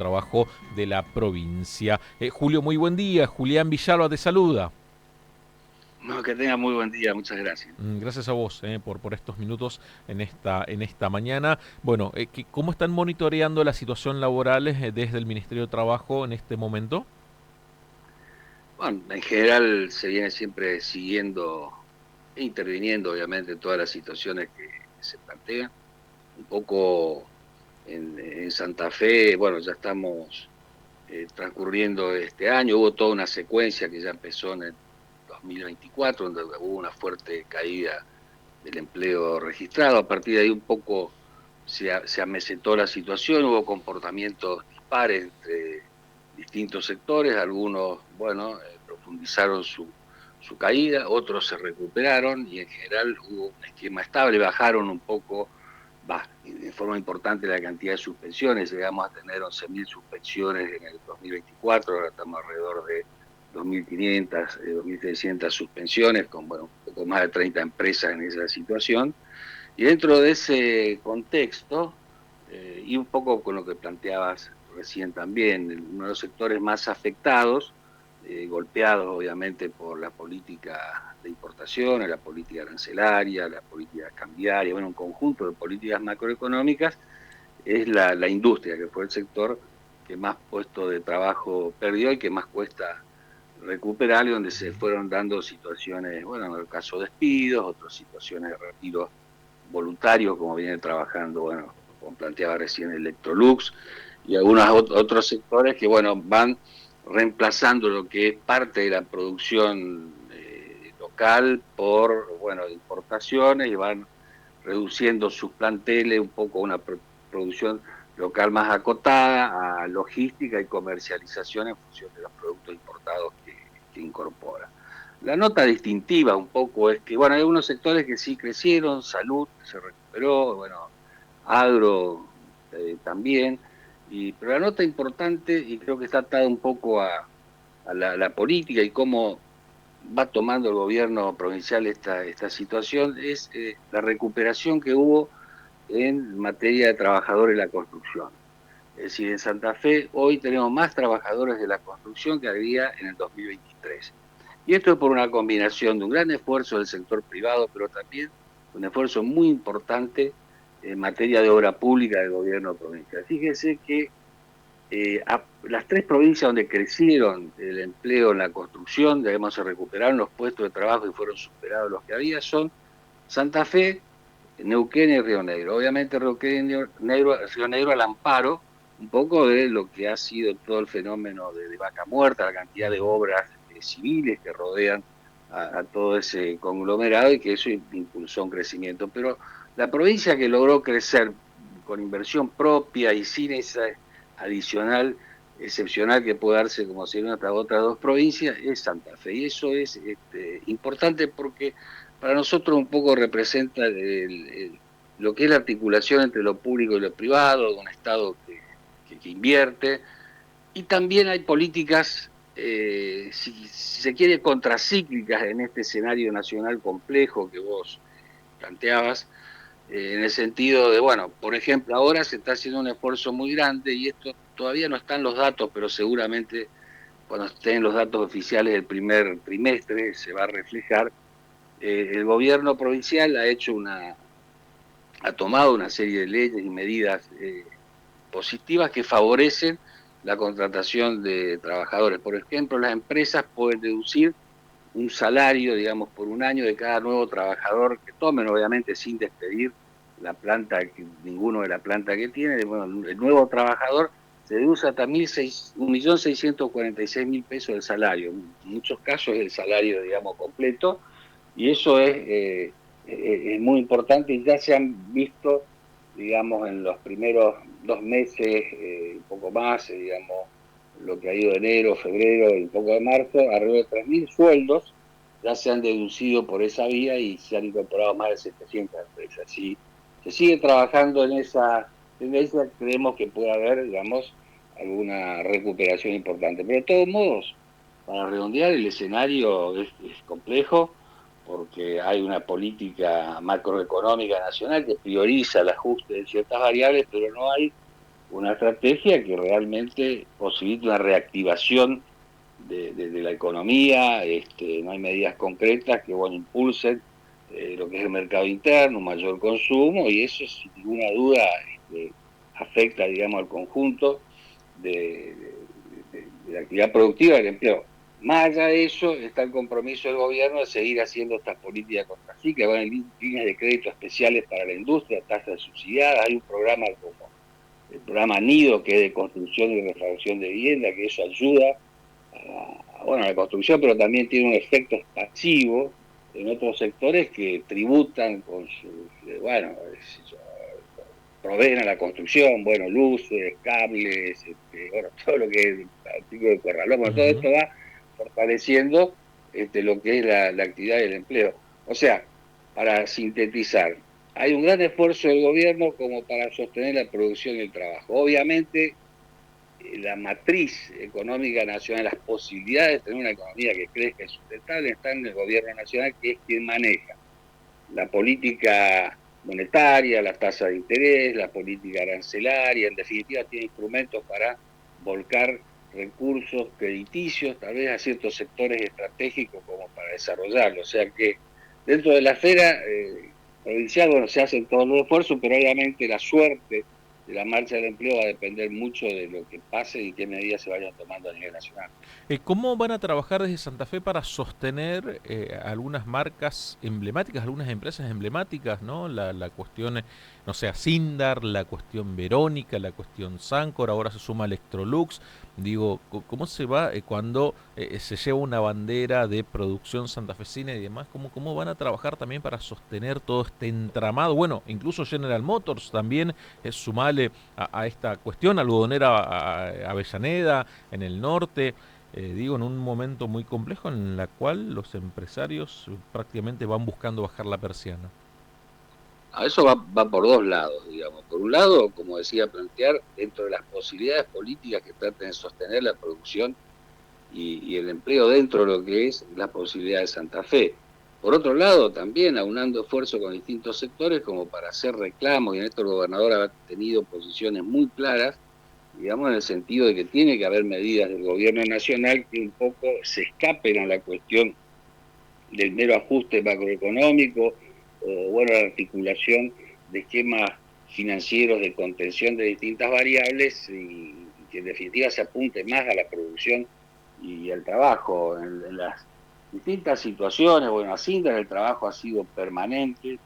Trabajo de la provincia. Julio, muy buen día. Julián Villalba te saluda. No, que tenga muy buen día, muchas gracias. Gracias a vos por estos minutos en esta mañana. Bueno, ¿cómo están monitoreando la situación laboral desde el Ministerio de Trabajo en este momento? Bueno, en general se viene siempre siguiendo e interviniendo, obviamente, en todas las situaciones que se plantean. Un poco en Santa Fe, bueno, ya estamos transcurriendo este año, hubo toda una secuencia que ya empezó en el 2024, donde hubo una fuerte caída del empleo registrado. A partir de ahí un poco se amesetó la situación, hubo comportamientos dispares entre distintos sectores, algunos, bueno, profundizaron su caída, otros se recuperaron y en general hubo un esquema estable, bajaron un poco, de forma importante la cantidad de suspensiones, llegamos a tener 11.000 suspensiones en el 2024, ahora estamos alrededor de 2.500, 2.600 suspensiones, con bueno, un poco más de 30 empresas en esa situación. Y dentro de ese contexto, y un poco con lo que planteabas recién también, uno de los sectores más afectados, golpeados obviamente por la política de importaciones, la política arancelaria, la política cambiaria, bueno, un conjunto de políticas macroeconómicas, es la industria, que fue el sector que más puestos de trabajo perdió y que más cuesta recuperar, y donde se fueron dando situaciones, bueno, en el caso de despidos, otras situaciones de retiro voluntarios, como viene trabajando, bueno, como planteaba recién Electrolux, y algunos otros sectores que, bueno, van reemplazando lo que es parte de la producción local por, bueno, importaciones, y van reduciendo sus planteles un poco a una producción local más acotada, a logística y comercialización en función de los productos importados que incorpora. La nota distintiva un poco es que, bueno, hay algunos sectores que sí crecieron, salud se recuperó, bueno, agro también, pero la nota importante, y creo que está atada un poco a la política y cómo va tomando el gobierno provincial esta situación, es la recuperación que hubo en materia de trabajadores de la construcción. Es decir, en Santa Fe hoy tenemos más trabajadores de la construcción que había en el 2023. Y esto es por una combinación de un gran esfuerzo del sector privado, pero también un esfuerzo muy importante en materia de obra pública del gobierno provincial. Fíjense que las tres provincias donde crecieron el empleo en la construcción, digamos, se recuperaron los puestos de trabajo y fueron superados los que había, son Santa Fe, Neuquén y Río Negro. Obviamente Río Negro al amparo un poco de lo que ha sido todo el fenómeno de Vaca Muerta, la cantidad de obras civiles que rodean a todo ese conglomerado, y que eso impulsó un crecimiento. Pero la provincia que logró crecer con inversión propia y sin esa adicional excepcional que puede darse como si en otras dos provincias es Santa Fe. Y eso es importante porque para nosotros un poco representa lo que es la articulación entre lo público y lo privado, un Estado que invierte, y también hay políticas, si se quiere, contracíclicas en este escenario nacional complejo que vos planteabas, en el sentido de, bueno, por ejemplo, ahora se está haciendo un esfuerzo muy grande, y esto todavía no están los datos, pero seguramente cuando estén los datos oficiales del primer trimestre se va a reflejar. El gobierno provincial ha tomado una serie de leyes y medidas positivas que favorecen la contratación de trabajadores. Por ejemplo, las empresas pueden deducir un salario, digamos, por un año de cada nuevo trabajador que tomen, obviamente sin despedir la planta, ninguno de la planta que tiene. Bueno, el nuevo trabajador se deduce hasta 1.646.000 pesos del salario. En muchos casos es el salario, digamos, completo, y eso es muy importante, y ya se han visto, digamos, en los primeros 2 meses, un poco más, digamos, lo que ha ido de enero, febrero y un poco de marzo, alrededor de 3.000 sueldos ya se han deducido por esa vía y se han incorporado más de 700 empresas. Si se sigue trabajando en esa tendencia, creemos que puede haber, digamos, alguna recuperación importante. Pero de todos modos, para redondear, el escenario es complejo, porque hay una política macroeconómica nacional que prioriza el ajuste de ciertas variables, pero no hay una estrategia que realmente posibilite una reactivación de la economía. No hay medidas concretas que bueno, impulsen lo que es el mercado interno, un mayor consumo, y eso sin ninguna duda afecta, digamos, al conjunto de la actividad productiva del empleo. Más allá de eso, está el compromiso del gobierno de seguir haciendo estas políticas contracíclicas, van en líneas de crédito especiales para la industria, tasas subsidiadas, hay un programa como el programa Nido, que es de construcción y refacción de vivienda, que eso ayuda a la construcción, pero también tiene un efecto expansivo en otros sectores que tributan con sus, proveen a la construcción, bueno, luces, cables, bueno, todo lo que es artículo de corralón, bueno, todo Ujú. esto va fortaleciendo lo que es la actividad y el empleo. O sea, para sintetizar, hay un gran esfuerzo del gobierno como para sostener la producción y el trabajo. Obviamente, la matriz económica nacional, las posibilidades de tener una economía que crezca y sustentable están en el gobierno nacional, que es quien maneja la política monetaria, la tasa de interés, la política arancelaria, en definitiva tiene instrumentos para volcar recursos crediticios, tal vez a ciertos sectores estratégicos como para desarrollarlo. O sea que dentro de la esfera provincial, bueno, se hacen todos los esfuerzos, pero obviamente la suerte de la marcha del empleo va a depender mucho de lo que pase y qué medidas se vayan tomando a nivel nacional. ¿Cómo van a trabajar desde Santa Fe para sostener algunas marcas emblemáticas, algunas empresas emblemáticas, ¿no? La cuestión, no sé, Sindar, la cuestión Verónica, la cuestión Sancor, ahora se suma Electrolux. Digo, ¿cómo se va cuando se lleva una bandera de producción santafesina y demás? ¿Cómo van a trabajar también para sostener todo este entramado? Bueno, incluso General Motors también es sumale a esta cuestión, algodonera Avellaneda en el norte. Digo, en un momento muy complejo en la cual los empresarios prácticamente van buscando bajar la persiana. A eso va por dos lados, digamos. Por un lado, como decía, plantear dentro de las posibilidades políticas que traten de sostener la producción y el empleo dentro de lo que es la posibilidad de Santa Fe. Por otro lado, también aunando esfuerzos con distintos sectores como para hacer reclamos, y en esto el gobernador ha tenido posiciones muy claras, digamos, en el sentido de que tiene que haber medidas del gobierno nacional que un poco se escapen a la cuestión del mero ajuste macroeconómico, o bueno, la articulación de esquemas financieros de contención de distintas variables y que en definitiva se apunte más a la producción y al trabajo. En las distintas situaciones, bueno, así en el trabajo ha sido permanente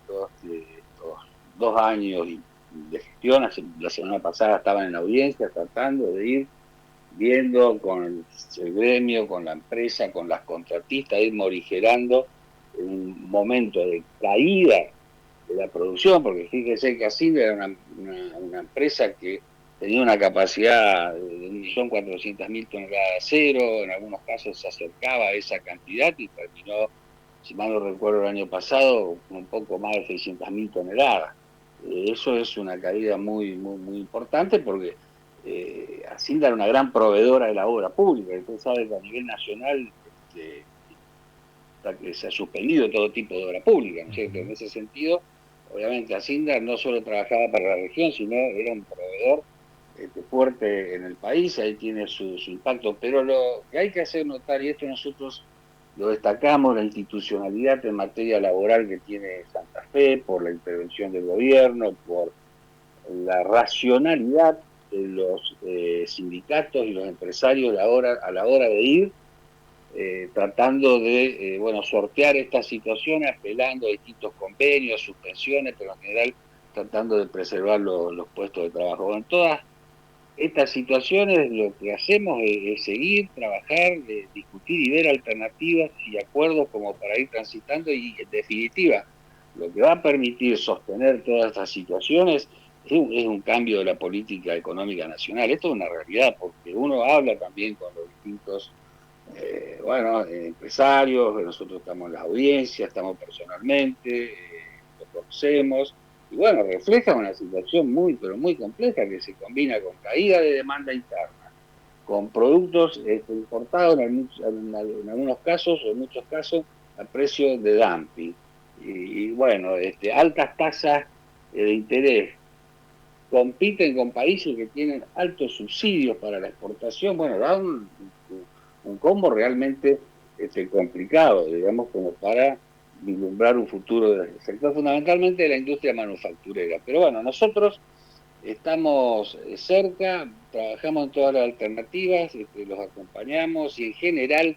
todos estos 2 años de gestión. La semana pasada estaban en la audiencia tratando de ir viendo con el gremio, con la empresa, con las contratistas, ir morigerando un momento de caída de la producción, porque fíjese que así era una empresa que tenía una capacidad de 1.400.000 toneladas de acero, en algunos casos se acercaba a esa cantidad y terminó, si mal no recuerdo, el año pasado con un poco más de 600.000 toneladas. Eso es una caída muy importante porque Hacienda era una gran proveedora de la obra pública. Usted sabe que a nivel nacional que se ha suspendido todo tipo de obra pública, ¿no es cierto? En Ujú. ese sentido, obviamente Hacienda no solo trabajaba para la región, sino era un proveedor fuerte en el país, ahí tiene su impacto, pero lo que hay que hacer notar, y esto nosotros lo destacamos, la institucionalidad en materia laboral que tiene Santa Fe, por la intervención del gobierno, por la racionalidad de los sindicatos y los empresarios a la hora de ir tratando de sortear esta situación, apelando a distintos convenios, suspensiones, pero en general tratando de preservar los puestos de trabajo. Bueno, en todas estas situaciones lo que hacemos es seguir, trabajar, discutir y ver alternativas y acuerdos como para ir transitando y en definitiva lo que va a permitir sostener todas estas situaciones es un cambio de la política económica nacional. Esto es una realidad porque uno habla también con los distintos empresarios, nosotros estamos en las audiencias, estamos personalmente, lo conocemos, y bueno, refleja una situación pero muy compleja que se combina con caída de demanda interna, con productos importados en algunos casos, o en muchos casos, a precio de dumping. Y bueno, altas tasas de interés compiten con países que tienen altos subsidios para la exportación, bueno, da un combo realmente complicado, digamos, como para vislumbrar un futuro del sector, fundamentalmente de la industria manufacturera. Pero bueno, nosotros estamos cerca, trabajamos en todas las alternativas, los acompañamos y en general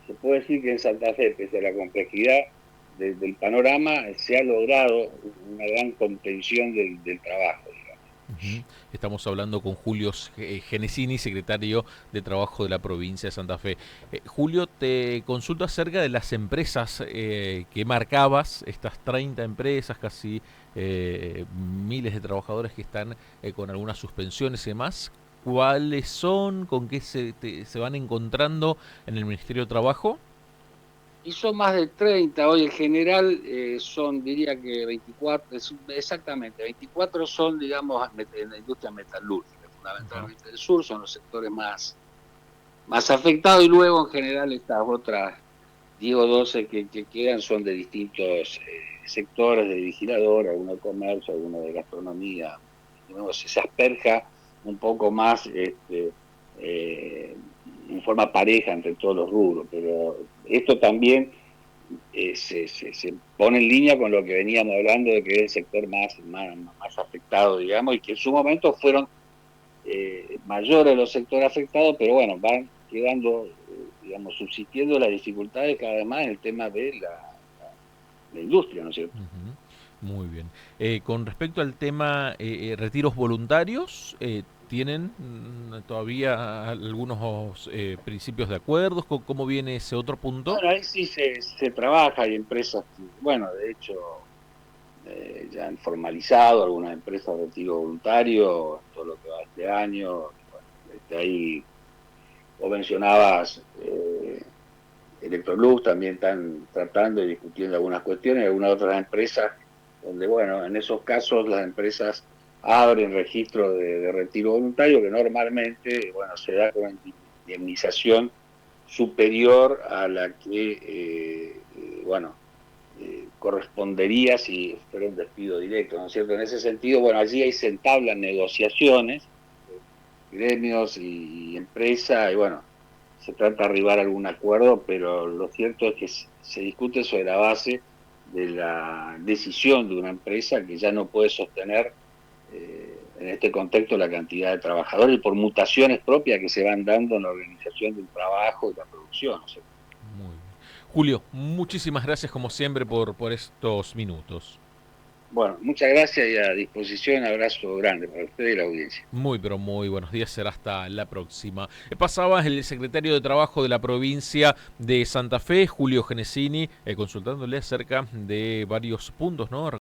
se puede decir que en Santa Fe, pese a la complejidad del panorama, se ha logrado una gran contención del trabajo. Ujú. Estamos hablando con Julio Genesini, secretario de Trabajo de la provincia de Santa Fe. Julio, te consulto acerca de las empresas que marcabas, estas 30 empresas, casi miles de trabajadores que están con algunas suspensiones y demás. ¿Cuáles son? ¿Con qué se van encontrando en el Ministerio de Trabajo? Y son más de 30 hoy en general, son, diría que 24, exactamente, 24 son, digamos, en la industria metalúrgica, Ajá. fundamentalmente del sur, son los sectores más afectados, y luego en general estas otras 10 o 12 que quedan son de distintos sectores, de vigilador, alguno de comercio, alguno de gastronomía, digamos, se asperja un poco más en forma pareja entre todos los rubros, pero esto también se pone en línea con lo que veníamos hablando de que es el sector más afectado, digamos, y que en su momento fueron mayores los sectores afectados, pero bueno, van quedando, digamos, subsistiendo las dificultades cada vez más en el tema de la industria, ¿no es cierto? Ujú. Muy bien. Con respecto al tema retiros voluntarios, ¿tienen todavía algunos principios de acuerdos? ¿Cómo viene ese otro punto? Bueno, ahí sí se trabaja, hay empresas que, bueno, de hecho, ya han formalizado algunas empresas de retiro voluntario, todo lo que va este año. Bueno, ahí vos mencionabas Electrolux, también están tratando y discutiendo algunas cuestiones, algunas otras empresas, donde, bueno, en esos casos las empresas abren registro de retiro voluntario que normalmente, bueno, se da con indemnización superior a la que, bueno, correspondería si fuera un despido directo, ¿no es cierto? En ese sentido, bueno, allí ahí se entablan negociaciones, gremios y empresa, y bueno, se trata de arribar a algún acuerdo, pero lo cierto es que se discute sobre la base de la decisión de una empresa que ya no puede sostener en este contexto la cantidad de trabajadores y por mutaciones propias que se van dando en la organización del trabajo y la producción. ¿No? Muy bien. Julio, muchísimas gracias como siempre por estos minutos. Bueno, muchas gracias y a disposición, abrazo grande para usted y la audiencia. Muy, pero muy buenos días. Será hasta la próxima. Pasaba el secretario de Trabajo de la provincia de Santa Fe, Julio Genesini, consultándole acerca de varios puntos, ¿no?